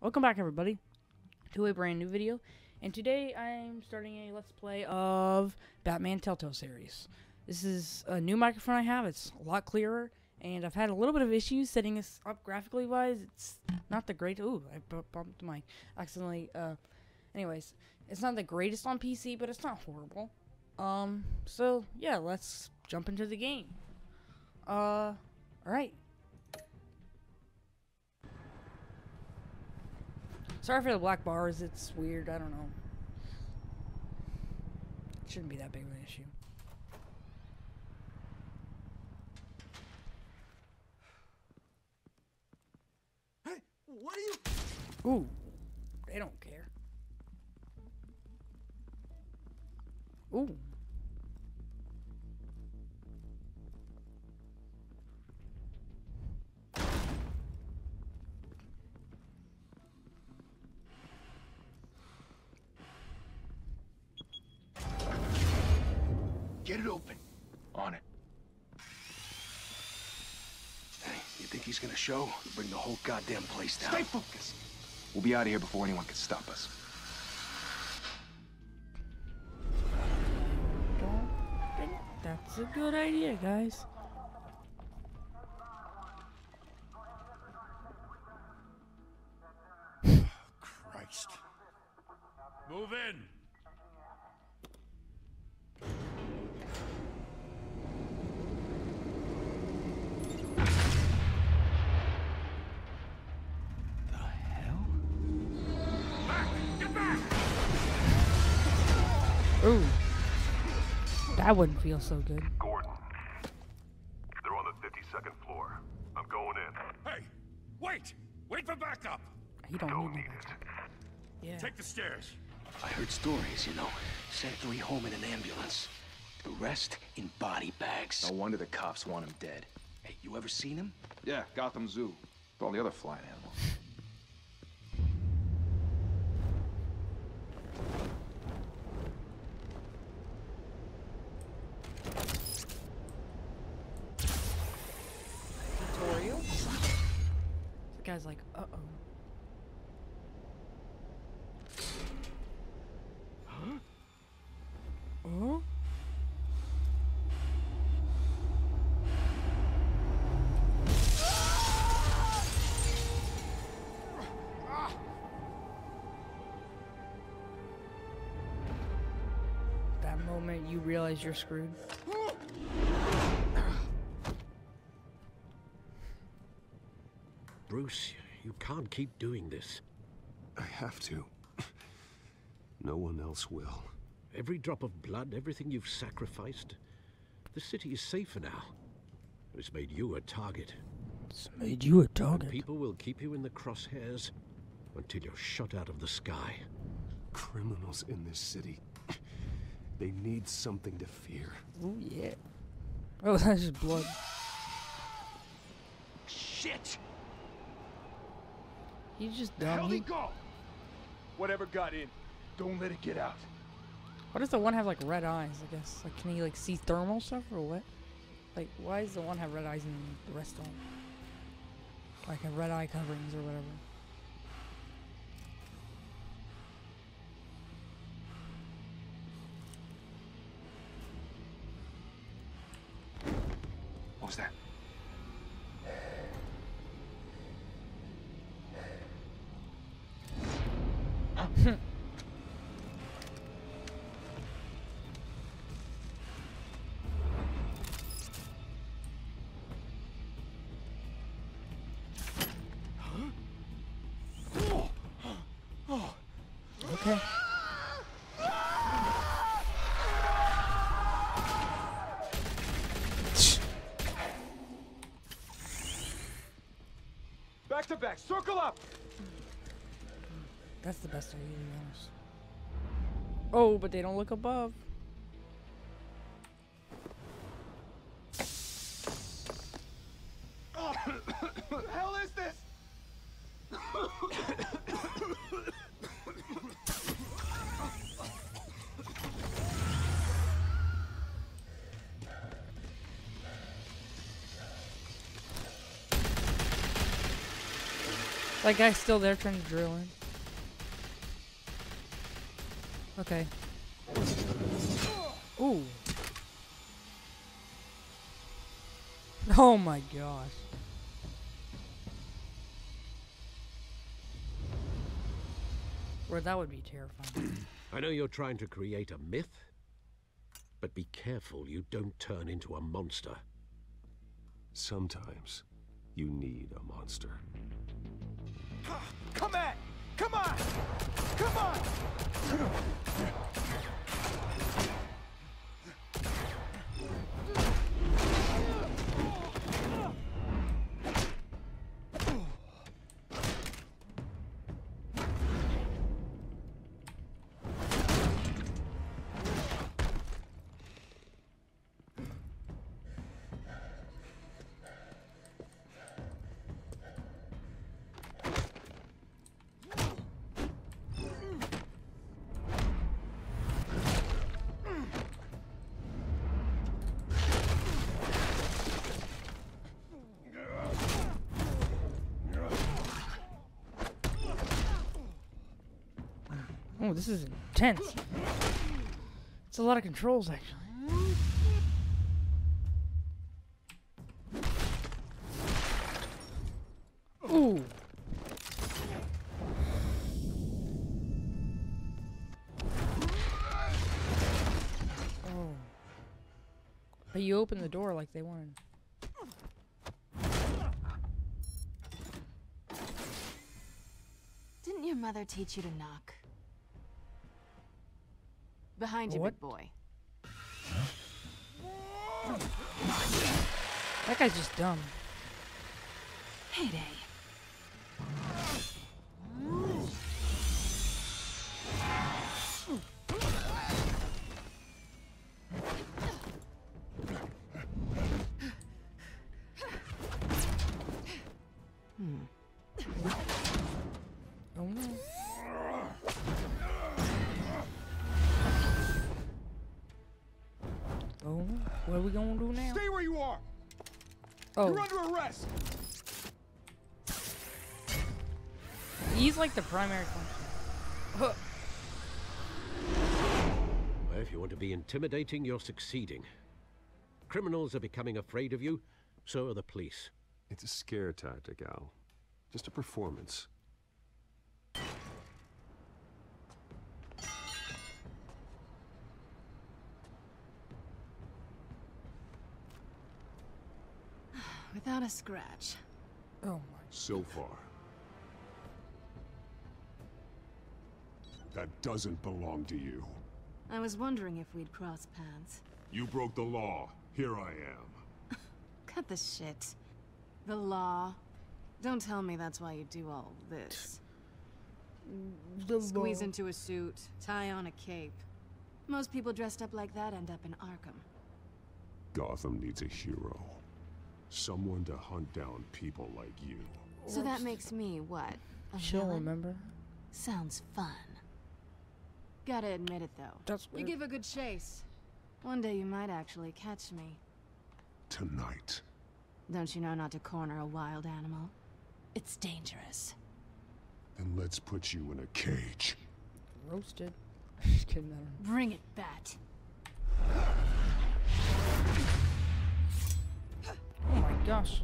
Welcome back, everybody, to a brand new video. And today I'm starting a Let's Play of Batman Telltale series. This is a new microphone I have. It's a lot clearer, and I've had a little bit of issues setting this up graphically wise. It's not the great. Ooh, I bumped the mic accidentally. Anyways, it's not the greatest on PC, but it's not horrible. So yeah, let's jump into the game. All right. Sorry for the black bars, it's weird, I don't know. It shouldn't be that big of an issue. Hey, what are you? Ooh, they don't care. Ooh. Get it open. On it. Hey, you think he's gonna show? Bring the whole goddamn place down. Stay focused. We'll be out of here before anyone can stop us. Don't think that's a good idea, guys. Christ. Move in. The hell? Back! Get back! Ooh. That wouldn't feel so good. Gordon. They're on the 52nd floor. I'm going in. Hey! Wait! Wait for backup! He don't Don't need need no it. Yeah. Take the stairs. I heard stories, you know. Sent 3 home in an ambulance. The rest in body bags. No wonder the cops want him dead. Hey, you ever seen him? Yeah, Gotham Zoo. With all the other flying animals. Tutorial? The guy's like, uh-oh. Huh? Oh? That moment you realize you're screwed. Bruce, you can't keep doing this. I have to. No one else will. Every drop of blood, everything you've sacrificed. The city is safer now. It's made you a target. It's made you a And target. people will keep you in the crosshairs until you're shot out of the sky. Criminals in this city. They need something to fear. Oh yeah. Oh, that's just blood. Shit! He's just Hell dumb. they go! Whatever got in, don't let it get out. Why does the one have like red eyes? I guess like can he like see thermal stuff or what? Like why does the one have red eyes and the rest don't? Like a red eye coverings or whatever. What was that? Okay. Back to back, circle up! That's the best idea, to be honest. Oh, but they don't look above. What the hell is this? That guy's still there trying to drill in. Okay. Ooh. Oh my gosh. Or that would be terrifying. I know you're trying to create a myth, but be careful you don't turn into a monster. Sometimes you need a monster. Come at! Come on! Come on! Oh, this is intense. It's a lot of controls, actually. Ooh. Oh. But you opened the door like they wanted. Didn't your mother teach you to knock? Behind you, What? big boy. That guy's just dumb. Heyday. Oh no. Oh, what are we gonna do now? Stay where you are! Oh, You're under arrest! he's like the primary function. Well, if you want to be intimidating, you're succeeding. Criminals are becoming afraid of you, so are the police. It's a scare tactic, Al. Just a performance. Without a scratch. Oh my. So far. That doesn't belong to you. I was wondering if we'd cross paths. You broke the law. Here I am. Cut the shit. The law. Don't tell me that's why you do all this. Squeeze into a suit, tie on a cape. Most people dressed up like that end up in Arkham. Gotham needs a hero. Someone to hunt down people like you. So that makes me what? A She'll villain? remember. Sounds fun. Gotta admit it though. That's You weird. give a good chase. One day you might actually catch me. Tonight. Don't you know not to corner a wild animal? It's dangerous. Then let's put you in a cage. Roasted. Just kidding. Bring it, Bat. Oh my gosh.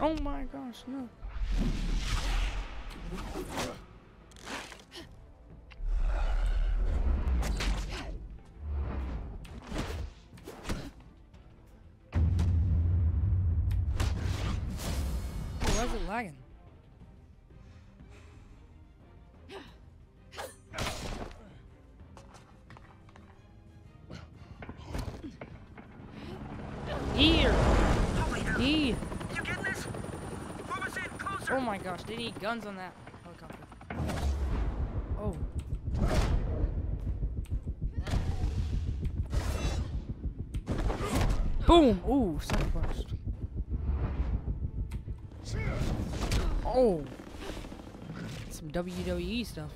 Oh my gosh, no. Why is it lagging? Here! He! You getting this? Move us in, closer! Oh my gosh, they need guns on that helicopter. Oh. Boom! Ooh, sucker punch. Oh. Some WWE stuff.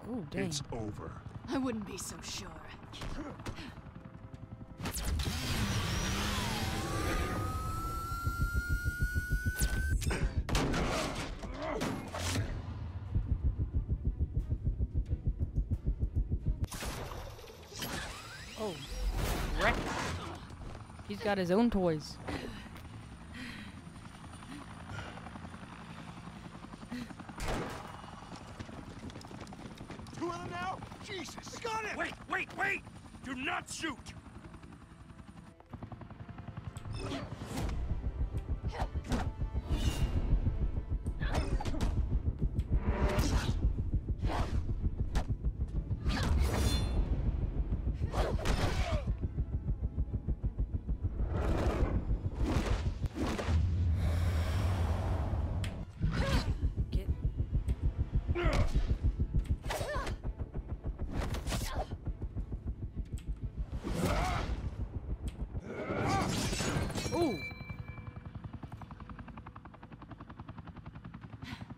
Oh, dang. It's over. I wouldn't be so sure. Oh. Wreck. He's got his own toys. Two of them now? Jesus! Got it! Wait, wait, wait! Do not shoot! Get. Ooh.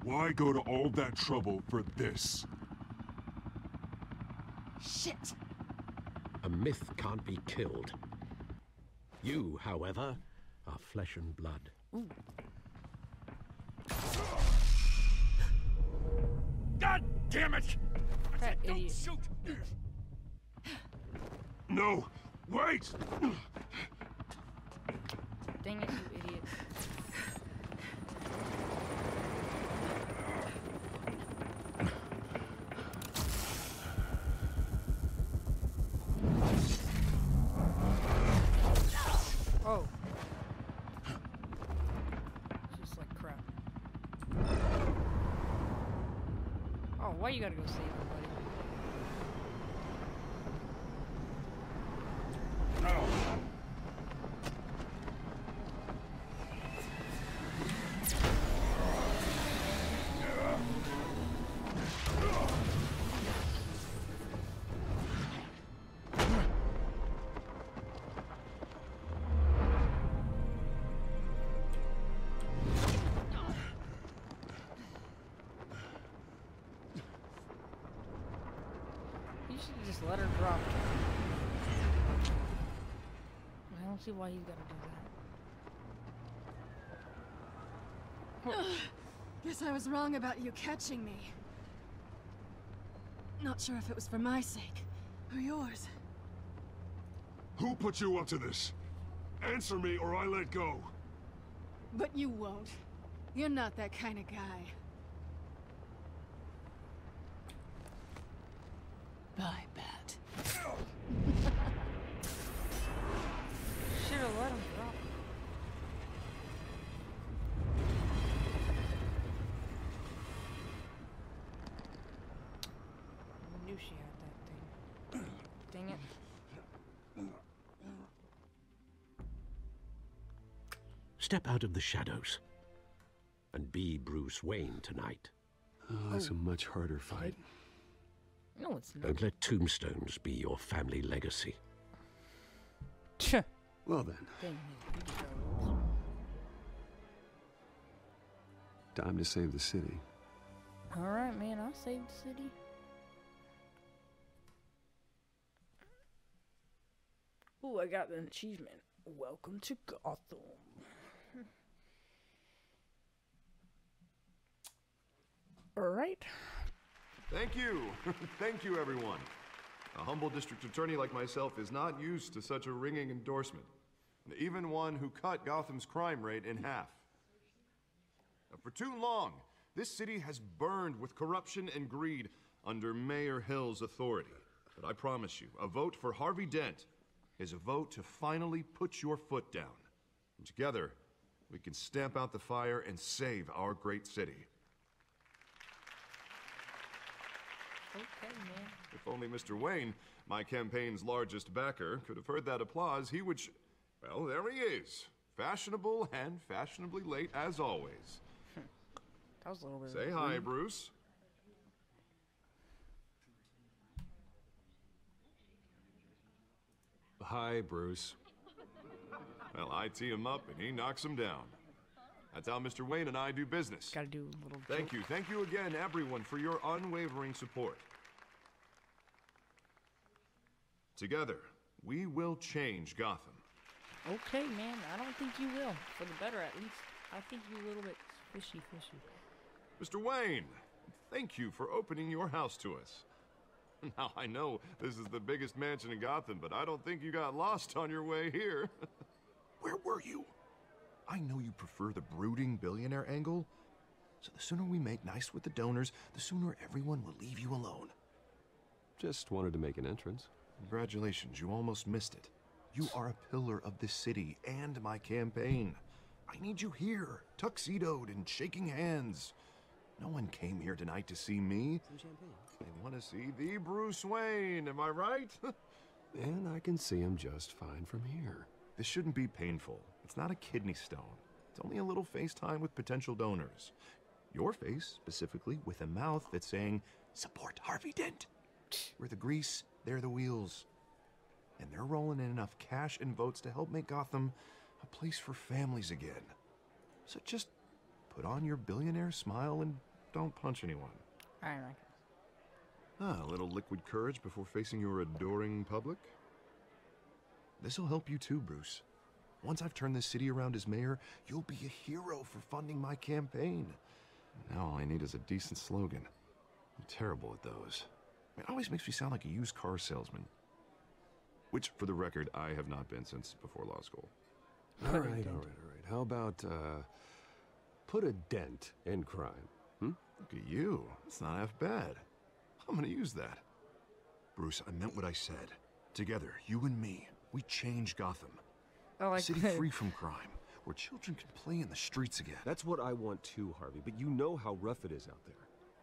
Why go to all that trouble for this? Shit! A myth can't be killed. You, however, are flesh and blood. God damn it! That Don't idiot. shoot! No! Wait! Dang it, you idiot. Oh. Just like crap. Oh, why you gotta go save him, buddy? You should just let her drop. I don't see why he's gotta do that. Guess I was wrong about you catching me. Not sure if it was for my sake or yours. Who put you up to this? Answer me or I let go. But you won't. You're not that kind of guy. Bye, Bat. Should've let him drop. I knew she had that thing. Dang it. Step out of the shadows and be Bruce Wayne tonight. Oh, that's a much harder fight. No, it's not. Don't let tombstones be your family legacy. Tch. Well then, Dang it. time to save the city. Alright, man, I'll save the city. Ooh, I got an achievement. Welcome to Gotham. Alright. Thank you. Thank you, everyone. A humble district attorney like myself is not used to such a ringing endorsement. Even one who cut Gotham's crime rate in half. For too long, this city has burned with corruption and greed under Mayor Hill's authority. But I promise you, a vote for Harvey Dent is a vote to finally put your foot down. And together, we can stamp out the fire and save our great city. Okay, man. If only Mr. Wayne, my campaign's largest backer, could have heard that applause, he would well, there he is. Fashionable and fashionably late as always. That was a little bit. Say hi, Bruce. Hi, Bruce. Well, I tee him up and he knocks him down. That's how Mr. Wayne and I do business. Gotta do a little. Thank you again, everyone, for your unwavering support. Together, we will change Gotham. Okay, man. I don't think you will. For the better, at least. I think you're a little bit fishy. Mr. Wayne, thank you for opening your house to us. Now, I know this is the biggest mansion in Gotham, but I don't think you got lost on your way here. Where were you? I know you prefer the brooding billionaire angle, so the sooner we make nice with the donors, the sooner everyone will leave you alone. Just wanted to make an entrance. Congratulations, you almost missed it. You are a pillar of this city and my campaign. I need you here, tuxedoed and shaking hands. No one came here tonight to see me. Some champagne. They want to see the Bruce Wayne, am I right? And I can see him just fine from here. This shouldn't be painful. It's not a kidney stone. It's only a little FaceTime with potential donors. Your face, specifically, with a mouth that's saying, support Harvey Dent. We're the grease, they're the wheels. And they're rolling in enough cash and votes to help make Gotham a place for families again. So just put on your billionaire smile and don't punch anyone. I like it. A little liquid courage before facing your adoring public. This'll help you too, Bruce. Once I've turned this city around as mayor, you'll be a hero for funding my campaign. Now all I need is a decent slogan. I'm terrible at those. It always makes me sound like a used car salesman. Which, for the record, I have not been since before law school. All right. How about, put a dent in crime, Look at you. It's not half bad. I'm gonna use that. Bruce, I meant what I said. Together, you and me, we change Gotham. I like A city that. free from crime, where children can play in the streets again. That's what I want too, Harvey, but you know how rough it is out there.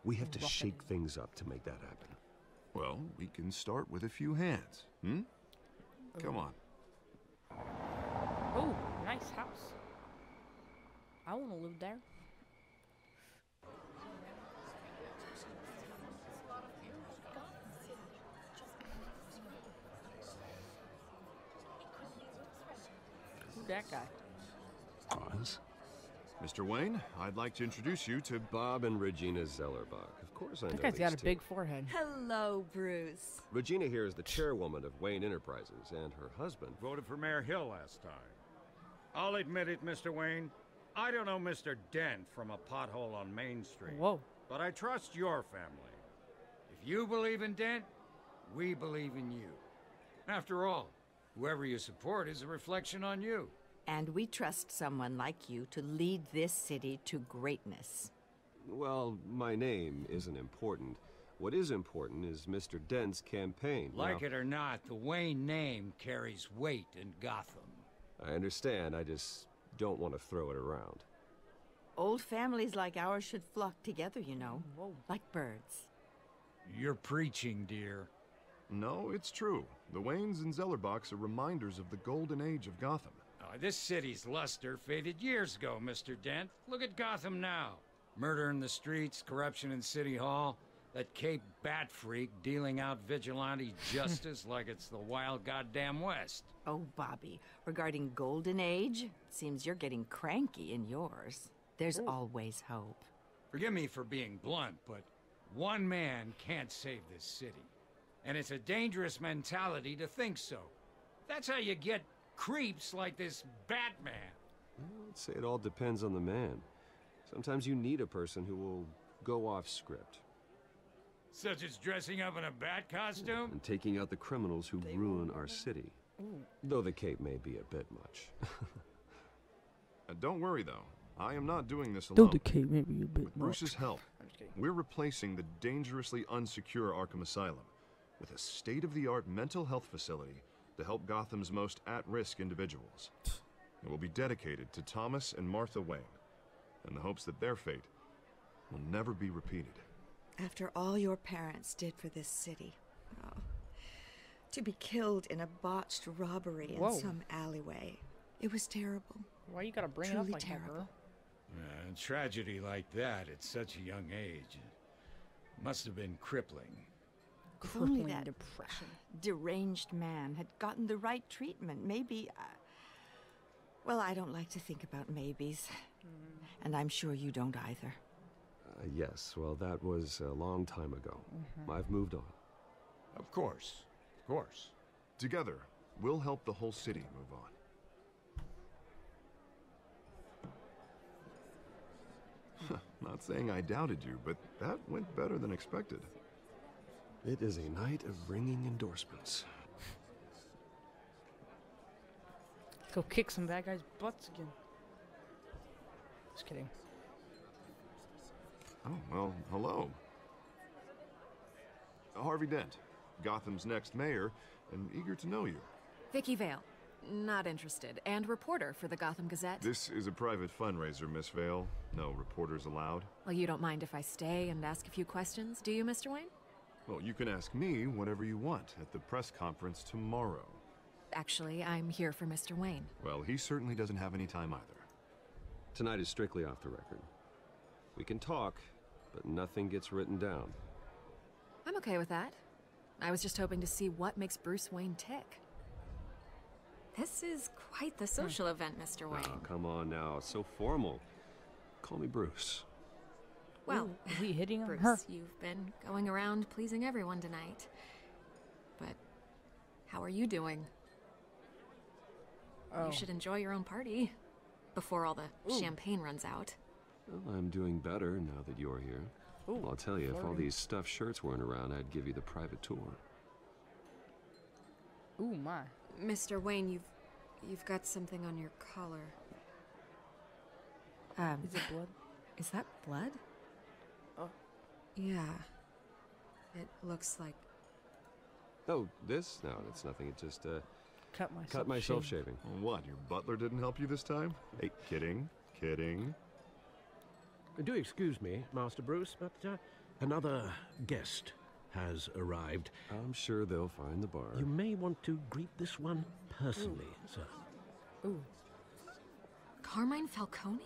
We have to shake things up to make that happen. Well, we can start with a few hands, Come on. Oh, nice house. I want to live there. Who's that guy? Pause. Mr. Wayne, I'd like to introduce you to Bob and Regina Zellerbach. Of course I know That guy's these got a two. big forehead. Hello, Bruce. Regina here is the chairwoman of Wayne Enterprises, and her husband... Voted for Mayor Hill last time. I'll admit it, Mr. Wayne. I don't know Mr. Dent from a pothole on Main Street. Whoa. But I trust your family. If you believe in Dent, we believe in you. After all, whoever you support is a reflection on you. And we trust someone like you to lead this city to greatness. Well, my name isn't important. What is important is Mr. Dent's campaign. Like Now, it or not, the Wayne name carries weight in Gotham. I understand, I just don't want to throw it around. Old families like ours should flock together, you know, like birds. You're preaching, dear. No, it's true. The Waynes and Zellerbachs are reminders of the golden age of Gotham. This city's luster faded years ago, Mr. Dent. Look at Gotham now. Murder in the streets, corruption in City Hall, that Cape Bat freak dealing out vigilante justice like it's the wild goddamn West. Oh, Bobby, regarding Golden Age, seems you're getting cranky in yours. There's always hope. Forgive me for being blunt, but one man can't save this city. And it's a dangerous mentality to think so. That's how you get creeps like this Batman. I'd say it all depends on the man. Sometimes you need a person who will go off script. Such as dressing up in a bat costume? And taking out the criminals who ruin our city. Though the cape may be a bit much. Don't worry, though. I am not doing this Though alone. the cape may be a bit With Bruce's help, we're replacing the dangerously unsecure Arkham Asylum with a state-of-the-art mental health facility to help Gotham's most at-risk individuals. It will be dedicated to Thomas and Martha Wayne, in the hopes that their fate will never be repeated. After all your parents did for this city, to be killed in a botched robbery in some alleyway, it was terrible. Why you gotta bring Truly it up like terrible. that, girl? A tragedy like that at such a young age must have been crippling. If only crippling that depression. deranged man had gotten the right treatment, maybe... well, I don't like to think about maybes. And I'm sure you don't either. Yes, well, that was a long time ago. I've moved on. Of course. Of course. Together, we'll help the whole city move on. Not saying I doubted you, but that went better than expected. It is a night of ringing endorsements. Let's go kick some bad guys' butts again. Just kidding. Oh, well, hello. Harvey Dent, Gotham's next mayor, and eager to know you. Vicky Vale. Not interested. And reporter for the Gotham Gazette. This is a private fundraiser, Miss Vale. No reporters allowed. Well, you don't mind if I stay and ask a few questions, do you, Mr. Wayne? Well, you can ask me whatever you want at the press conference tomorrow. Actually, I'm here for Mr. Wayne. Well, he certainly doesn't have any time either. Tonight is strictly off the record. We can talk, but nothing gets written down. I'm okay with that. I was just hoping to see what makes Bruce Wayne tick. This is quite the social event, Mr. Wayne. Oh, come on now. It's so formal. Call me Bruce. Well, is he hitting on Bruce, her? you've been going around pleasing everyone tonight. But how are you doing? Oh. You should enjoy your own party before all the champagne runs out. Well, I'm doing better now that you're here. Ooh, I'll tell you, if all flirting. these stuffed shirts weren't around, I'd give you the private tour. Ooh, my. Mr. Wayne, you've got something on your collar. Is it blood? Is that blood? Oh. Yeah. It looks like... Oh, this? No, it's nothing. It just, Cut myself shaving. What, your butler didn't help you this time? Hey, kidding, kidding. Do excuse me, Master Bruce, but another guest has arrived. I'm sure they'll find the bar. You may want to greet this one personally, sir. Ooh. Carmine Falcone?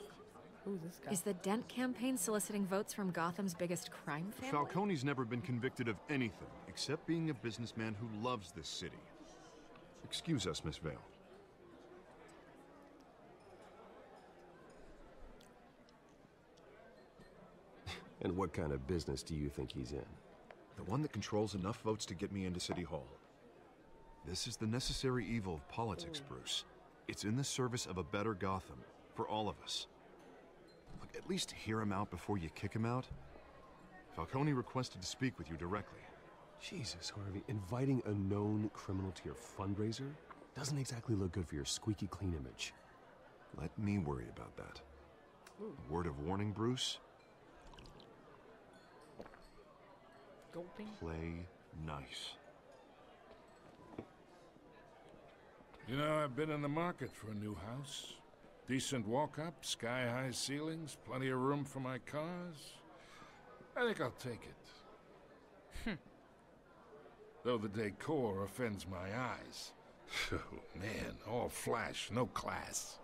Ooh, this guy. Is the Dent campaign soliciting votes from Gotham's biggest crime family? Falcone's never been convicted of anything except being a businessman who loves this city. Excuse us, Miss Vale. And what kind of business do you think he's in? The one that controls enough votes to get me into City Hall. This is the necessary evil of politics, Bruce. It's in the service of a better Gotham, for all of us. Look, at least hear him out before you kick him out. Falcone requested to speak with you directly. Jesus, Harvey, inviting a known criminal to your fundraiser doesn't exactly look good for your squeaky clean image. Let me worry about that. A word of warning, Bruce. Gulping. Play nice. You know, I've been in the market for a new house. Decent walk-up, sky-high ceilings, plenty of room for my cars. I think I'll take it. Though the decor offends my eyes. Oh, man, all flash, no class.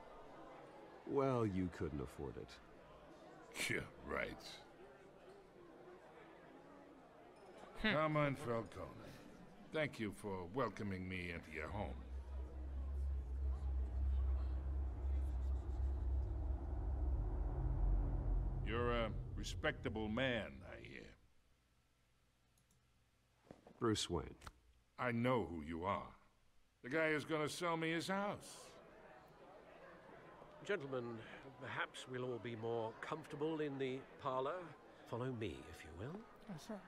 Well, you couldn't afford it. Yeah, right. Carmine Falcone, thank you for welcoming me into your home. You're a respectable man, I hear. Bruce Wayne. I know who you are. The guy who's gonna sell me his house. Gentlemen, perhaps we'll all be more comfortable in the parlor. Follow me, if you will. That's right.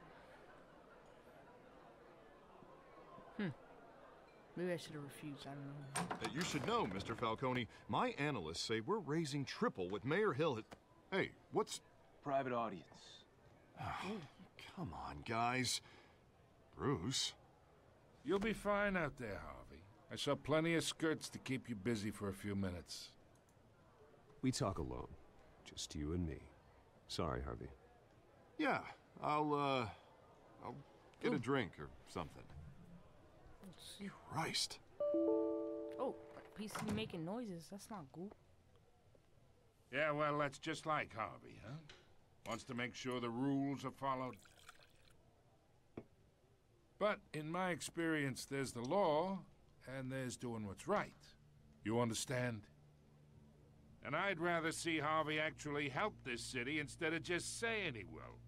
Maybe I should have refused. I don't know. You should know, Mr. Falcone, my analysts say we're raising triple what Mayor Hill had... Hey, what's... Private audience. Come on, guys. Bruce? You'll be fine out there, Harvey. I saw plenty of skirts to keep you busy for a few minutes. We talk alone. Just you and me. Sorry, Harvey. Yeah, I'll get a drink or something. Christ. Oh, he's making noises. That's not good. Yeah, well, that's just like Harvey, huh? Wants to make sure the rules are followed. But in my experience, there's the law, and there's doing what's right. You understand? And I'd rather see Harvey actually help this city instead of just saying he will.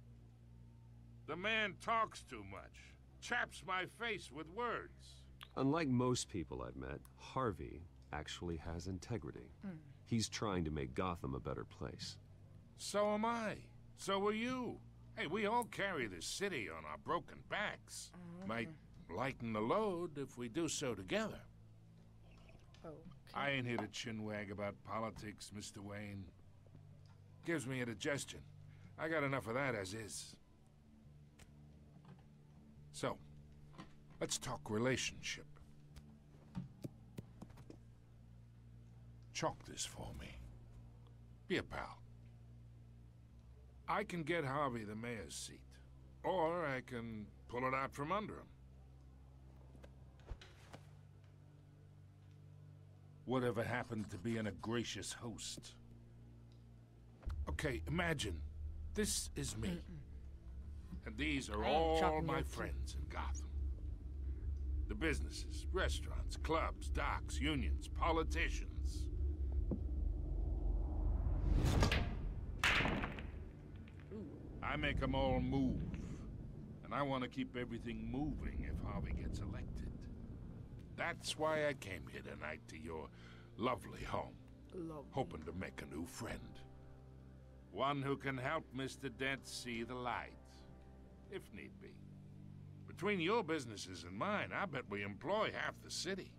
The man talks too much, chaps my face with words. Unlike most people I've met, Harvey actually has integrity. He's trying to make Gotham a better place. So am I. So are you. Hey, we all carry this city on our broken backs. Might lighten the load if we do so together. I ain't here to chinwag about politics, Mr. Wayne. Gives me indigestion. I got enough of that as is. So, let's talk relationship. Chalk this for me. Be a pal. I can get Harvey the mayor's seat, or I can pull it out from under him. Whatever happened to being a gracious host? Okay, imagine, this is me. And these are all my friends in Gotham. The businesses, restaurants, clubs, docks, unions, politicians. I make them all move. And I want to keep everything moving if Harvey gets elected. That's why I came here tonight to your lovely home. Hoping to make a new friend. One who can help Mr. Dent see the light, if need be. Between your businesses and mine, I bet we employ half the city.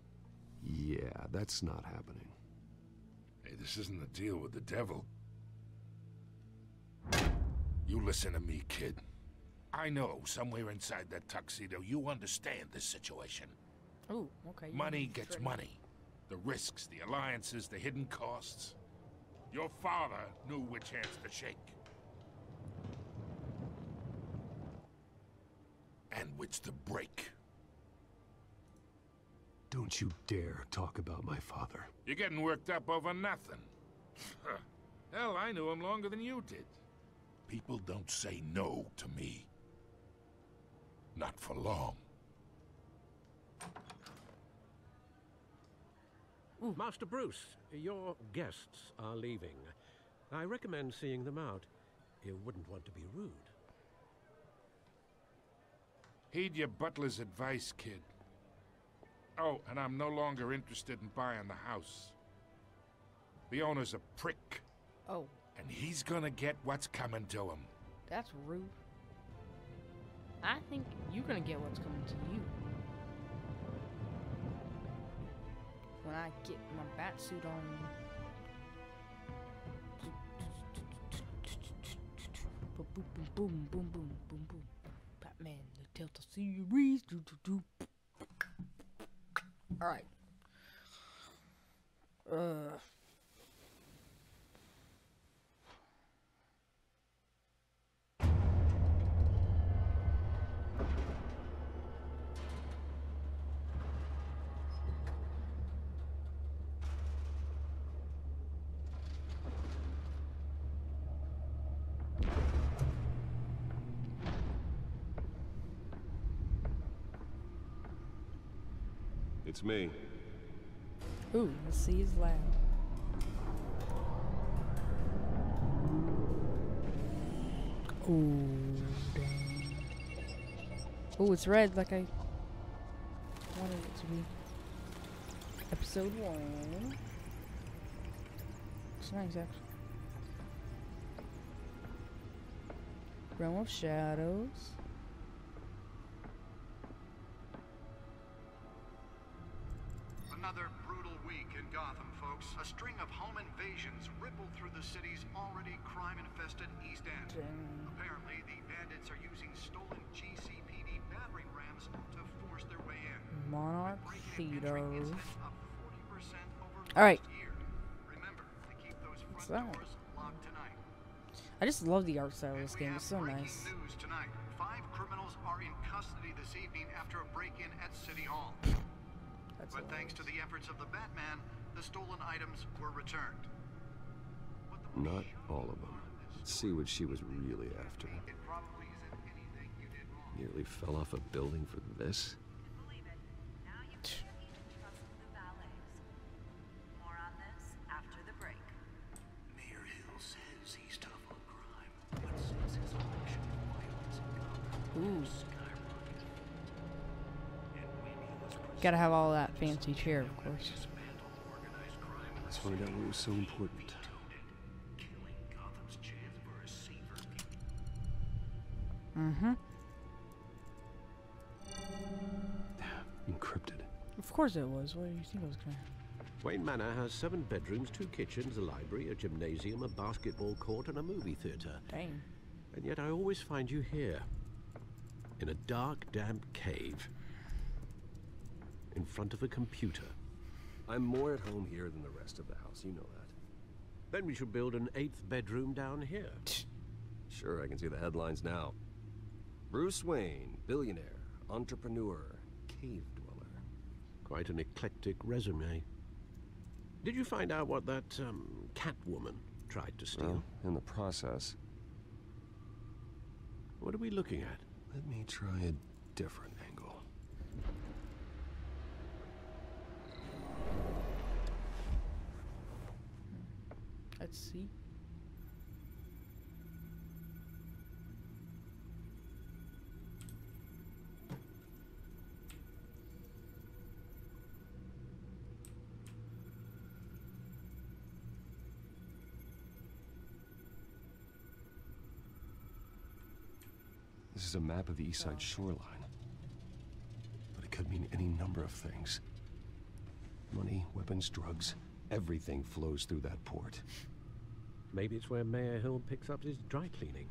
Yeah, that's not happening. Hey, this isn't a deal with the devil. You listen to me, kid. I know somewhere inside that tuxedo you understand this situation. Oh, okay. Money gets money. The risks, the alliances, the hidden costs. Your father knew which hands to shake. And which to break. Don't you dare talk about my father. You're getting worked up over nothing. Hell, I knew him longer than you did. People don't say no to me. Not for long. Master Bruce, your guests are leaving. I recommend seeing them out. You wouldn't want to be rude. Heed your butler's advice, kid. Oh, and I'm no longer interested in buying the house. The owner's a prick. Oh. And he's gonna get what's coming to him. That's rude. I think you're gonna get what's coming to you. When I get my bat suit on. Boom, boom, boom, boom, boom, boom, boom. Batman, the Telltale series. Alright. It's me. Ooh, let's see his lab. Ooh, dang. Ooh, it's red like I wanted it to be. Episode 1. It's nice, actually. Realm of Shadows. Another brutal week in Gotham, folks. A string of home invasions rippled through the city's already crime-infested East End. Apparently, the bandits are using stolen GCPD battering rams to force their way in. Monarch Theater. Alright. Remember to keep those front doors locked tonight. I just love the art style of this game. It's so nice. News tonight. 5 criminals are in custody this evening after a break-in at City Hall. But thanks to the efforts of the Batman, the stolen items were returned. Not all of them. Let's see what she was really after. Nearly fell off a building for this. Mayor Hill says he's tough on crime, but since his election, violence in Gotham has skyrocketed. And when he was Gotta have all that fancy chair, of course. Let's find out what was so important. killing Gotham's chance for a safer Mm-hmm. Encrypted. Of course it was. What do you think it was gonna? Wayne Manor has 7 bedrooms, 2 kitchens, a library, a gymnasium, a basketball court, and a movie theater. Dang. And yet I always find you here, in a dark, damp cave, in front of a computer. I'm more at home here than the rest of the house, you know that. Then we should build an 8th bedroom down here. Sure, I can see the headlines now. Bruce Wayne, billionaire, entrepreneur, cave dweller. Quite an eclectic resume. Did you find out what that, Catwoman tried to steal? Well, in the process. What are we looking at? Let me try a different angle. Let's see. This is a map of the East Side shoreline. But it could mean any number of things. Money, weapons, drugs, everything flows through that port. Maybe it's where Mayor Hill picks up his dry cleaning.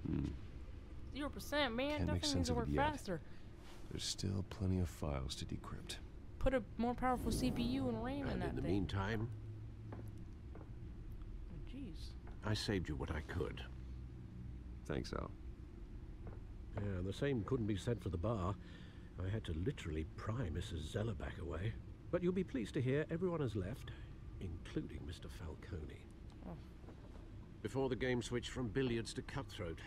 0%, man. Can't make Definitely needs sense to of work it yet. faster. There's still plenty of files to decrypt. Put a more powerful CPU and RAM in And that in the thing. meantime, Oh, jeez. I saved you what I could. Thanks, Al. Yeah, the same couldn't be said for the bar. I had to literally pry Mrs. Zellerback away. But you'll be pleased to hear everyone has left, including Mr. Falcone. Oh. Before the game switched from billiards to cutthroat.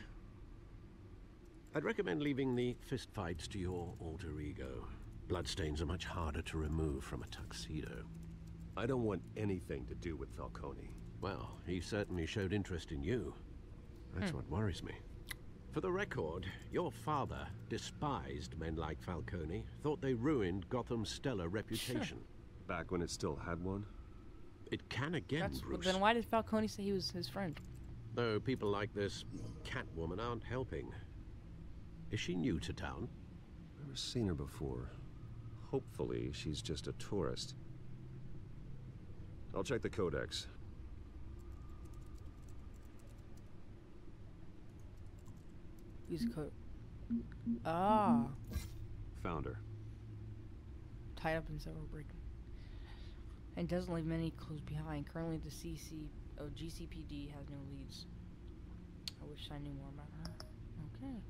I'd recommend leaving the fistfights to your alter ego. Bloodstains are much harder to remove from a tuxedo. I don't want anything to do with Falcone. Well, he certainly showed interest in you. That's what worries me. For the record, your father despised men like Falcone, thought they ruined Gotham's stellar reputation. Back when it still had one? It can again, Bruce. Then why did Falcone say he was his friend? Though people like this Catwoman aren't helping. Is she new to town? Never seen her before. Hopefully, she's just a tourist. I'll check the codex. Use code. Ah. Found her. Tied up in several break. And doesn't leave many clues behind. Currently, the GCPD has no leads. I wish I knew more about her. Okay.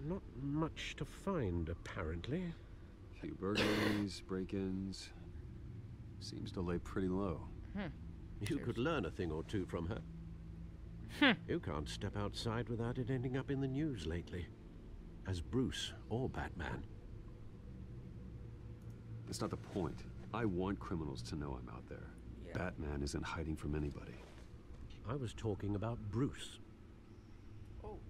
Not much to find, apparently. Few burglaries, break-ins. Seems to lay pretty low. You could learn a thing or two from her. You can't step outside without it ending up in the news lately. As Bruce or Batman. That's not the point. I want criminals to know I'm out there. Yeah. Batman isn't hiding from anybody. I was talking about Bruce. Oh.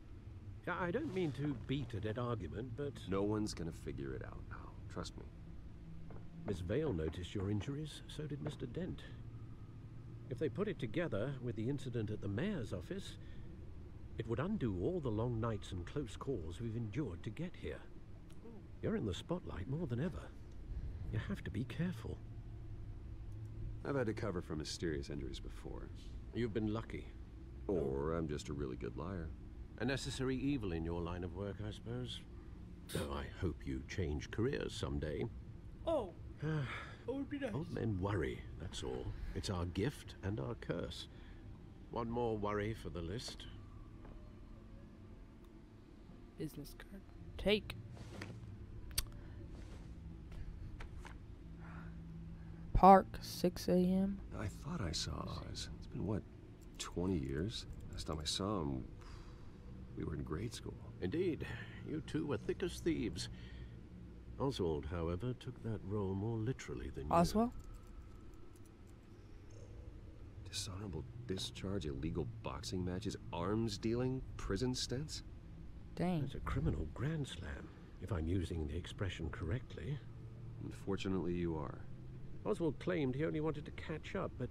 I don't mean to beat a dead argument, but... No one's gonna figure it out now. Trust me. Miss Vale noticed your injuries, so did Mr. Dent. If they put it together with the incident at the mayor's office, it would undo all the long nights and close calls we've endured to get here. You're in the spotlight more than ever. You have to be careful. I've had to cover for mysterious injuries before. You've been lucky. Or I'm just a really good liar. A necessary evil in your line of work, I suppose. Though I hope you change careers someday. Oh. That would be nice. Old men worry, that's all. It's our gift and our curse. One more worry for the list. Business card. Take. Park, 6 a.m. I thought I saw Oz. It's been, what, 20 years. Last time I saw him, we were in grade school. Indeed. You two were thick as thieves. Oswald, however, took that role more literally than Oswald? Dishonorable discharge, illegal boxing matches, arms dealing, prison stints? Dang. That's a criminal grand slam, if I'm using the expression correctly. Unfortunately, you are. Oswald claimed he only wanted to catch up, but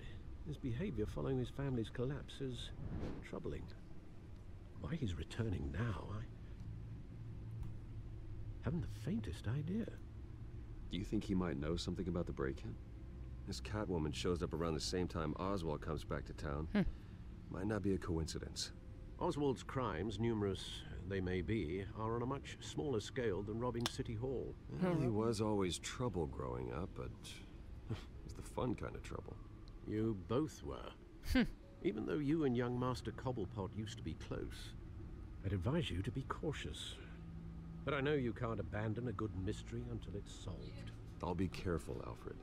his behavior following his family's collapse is troubling. Why he's returning now, I haven't the faintest idea. Do you think he might know something about the break-in? This Catwoman shows up around the same time Oswald comes back to town. Might not be a coincidence. Oswald's crimes, numerous they may be, are on a much smaller scale than robbing City Hall. Well, he was always trouble growing up, but it's the fun kind of trouble. You both were. Even though you and young Master Cobblepot used to be close, I'd advise you to be cautious. But I know you can't abandon a good mystery until it's solved. I'll be careful, Alfred.